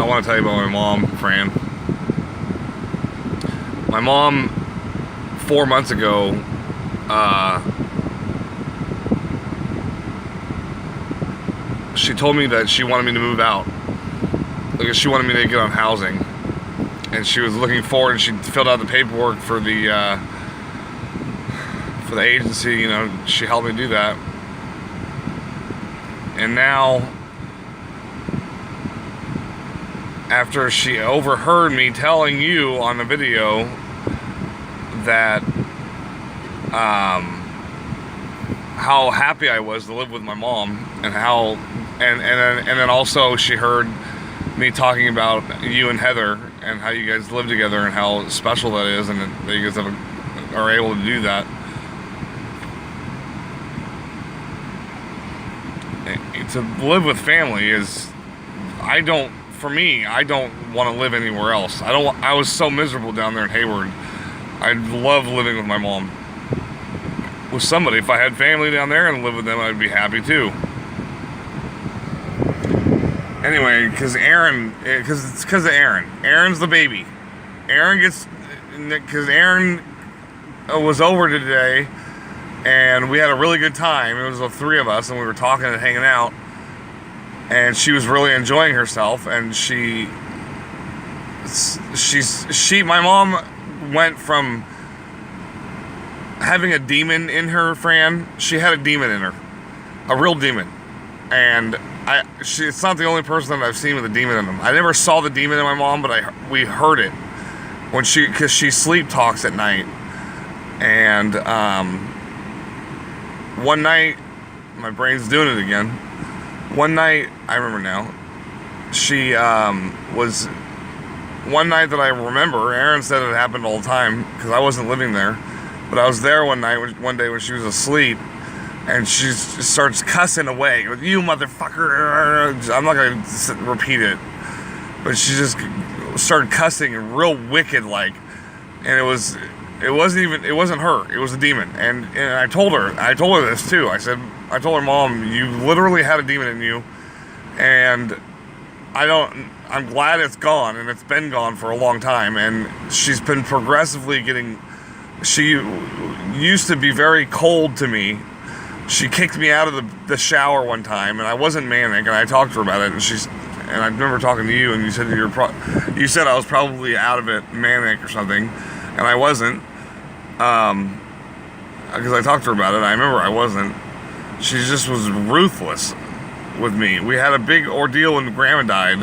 I want to tell you about my mom, Fran. My mom, 4 months ago, she told me that she wanted me to move out. Like, she wanted me to get on housing. And she was looking forward, and she filled out the paperwork for the agency. You know, she helped me do that. And now, after she overheard me telling you on the video that how happy I was to live with my mom, and how and then also she heard me talking about you and Heather and how you guys live together and how special that is, and that you guys are able to do that. To live with family is, for me, I don't want to live anywhere else. I was so miserable down there in Hayward. I love living with my mom. With somebody, if I had family down there and lived with them, I'd be happy too. Anyway, because it's because of Aaron. Aaron's the baby. Because Aaron was over today, and we had a really good time. It was the three of us, and we were talking and hanging out. And she was really enjoying herself, and my mom went from having a demon in her, Fran. She had a demon in her, a real demon, and it's not the only person that I've seen with a demon in them. I never saw the demon in my mom, but we heard it because she sleep talks at night, and one night, my brain's doing it again. One night, I remember now, one night that I remember, Aaron said it happened all the time, because I wasn't living there, but I was there one day when she was asleep, and she starts cussing away, "You motherfucker," I'm not going to repeat it, but she just started cussing real wicked like, and it wasn't her, it was a demon, and I told her this too. I told her, "Mom, you literally had a demon in you, and I'm glad it's gone, and it's been gone for a long time." And she's been progressively she used to be very cold to me. She kicked me out of the shower one time, and I wasn't manic, and I talked to her about it, and I remember talking to you, and you said you said I was probably out of it, manic or something, and I wasn't, because I talked to her about it. I remember I wasn't. She just was ruthless with me. We had a big ordeal when Grandma died,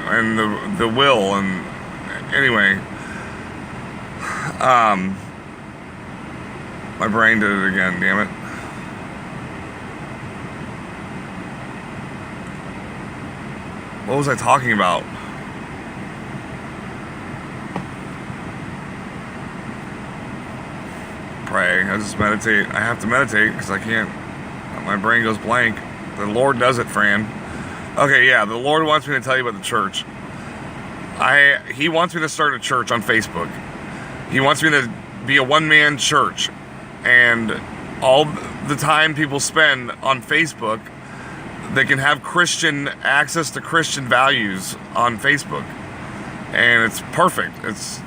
and the will, and anyway, my brain did it again, damn it. What was I talking about? Pray. I just meditate. I have to meditate because I can't. My brain goes blank. The Lord does it, Fran. Okay, yeah, the Lord wants me to tell you about the church. He wants me to start a church on Facebook. He wants me to be a one-man church. And all the time people spend on Facebook, they can have access to Christian values on Facebook. And it's perfect. It's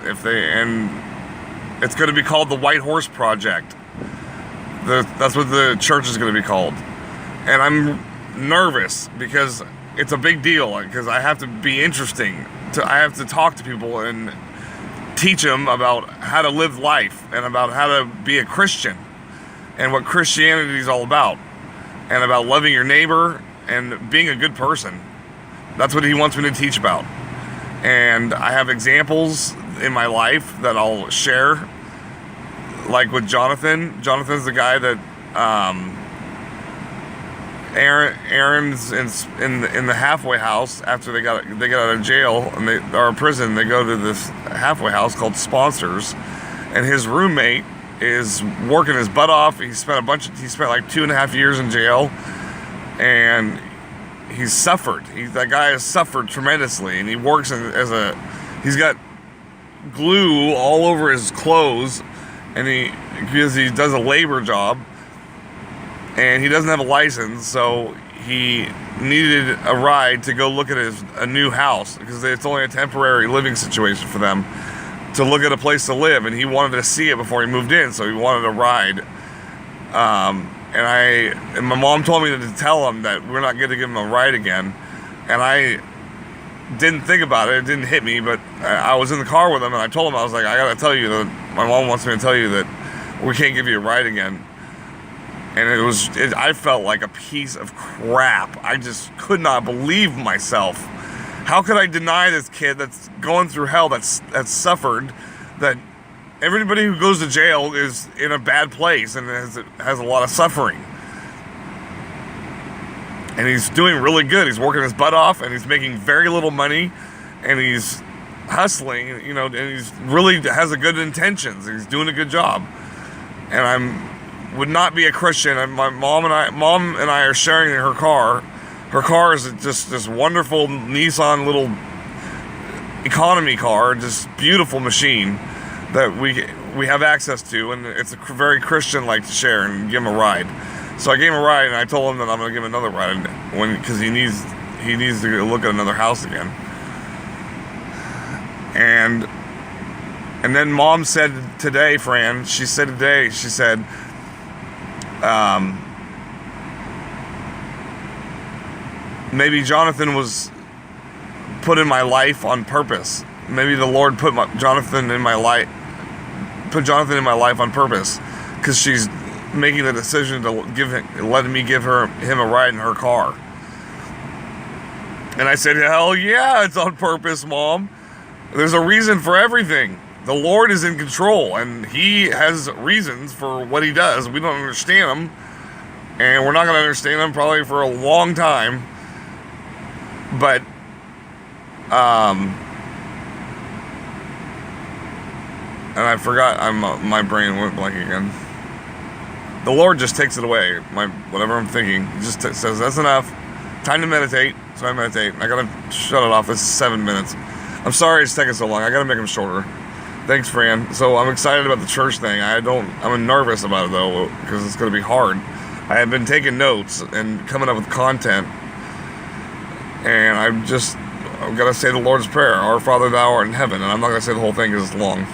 going to be called the White Horse Project. That's what the church is going to be called. And I'm nervous because it's a big deal, because I have to be interesting. I have to talk to people and teach them about how to live life and about how to be a Christian and what Christianity is all about, and about loving your neighbor and being a good person. That's what he wants me to teach about. And I have examples in my life that I'll share, like with Jonathan. Jonathan's the guy that Aaron's in the halfway house after they got out of jail or prison. They go to this halfway house called Sponsors, and his roommate is working his butt off. He spent like 2.5 years in jail, and he's suffered. That guy has suffered tremendously, and he works he's got glue all over his clothes, and because he does a labor job, and he doesn't have a license, so he needed a ride to go look at a new house, because it's only a temporary living situation for them, to look at a place to live, and he wanted to see it before he moved in, so he wanted a ride. And my mom told me to tell him that we're not going to give him a ride again, and I didn't think about it. It didn't hit me, but I was in the car with him, and I told him, I was like, I gotta tell you that my mom wants me to tell you that we can't give you a ride again. And I felt like a piece of crap. I just could not believe myself. How could I deny this kid that's going through hell, that's suffered, that everybody who goes to jail is in a bad place and has a lot of suffering? And he's doing really good. He's working his butt off, and he's making very little money, and he's hustling, and he's really has a good intentions. He's doing a good job. And would not be a Christian. And my mom and I are sharing her car. Her car is just this wonderful Nissan little economy car, just beautiful machine that we have access to, and it's a very Christian-like to share and give him a ride. So I gave him a ride, and I told him that I'm going to give him another ride because he needs to look at another house again. And then Mom said today, Fran, she said, maybe Jonathan was put in my life on purpose. Maybe the Lord put Jonathan in my life on purpose, because she's making the decision to letting me give him a ride in her car. And I said, hell yeah, it's on purpose, Mom. There's a reason for everything. The Lord is in control, and He has reasons for what He does. We don't understand them, and we're not going to understand them probably for a long time. But and I forgot. My brain went blank again. The Lord just takes it away. Whatever I'm thinking, He just says, that's enough. Time to meditate. So I meditate. I gotta shut it off. It's 7 minutes. I'm sorry it's taking so long. I gotta make them shorter. Thanks, Fran. So I'm excited about the church thing. I'm nervous about it though, because it's gonna be hard. I have been taking notes and coming up with content, and I've got to say the Lord's Prayer, Our Father, Thou art in heaven, and I'm not gonna say the whole thing because it's long.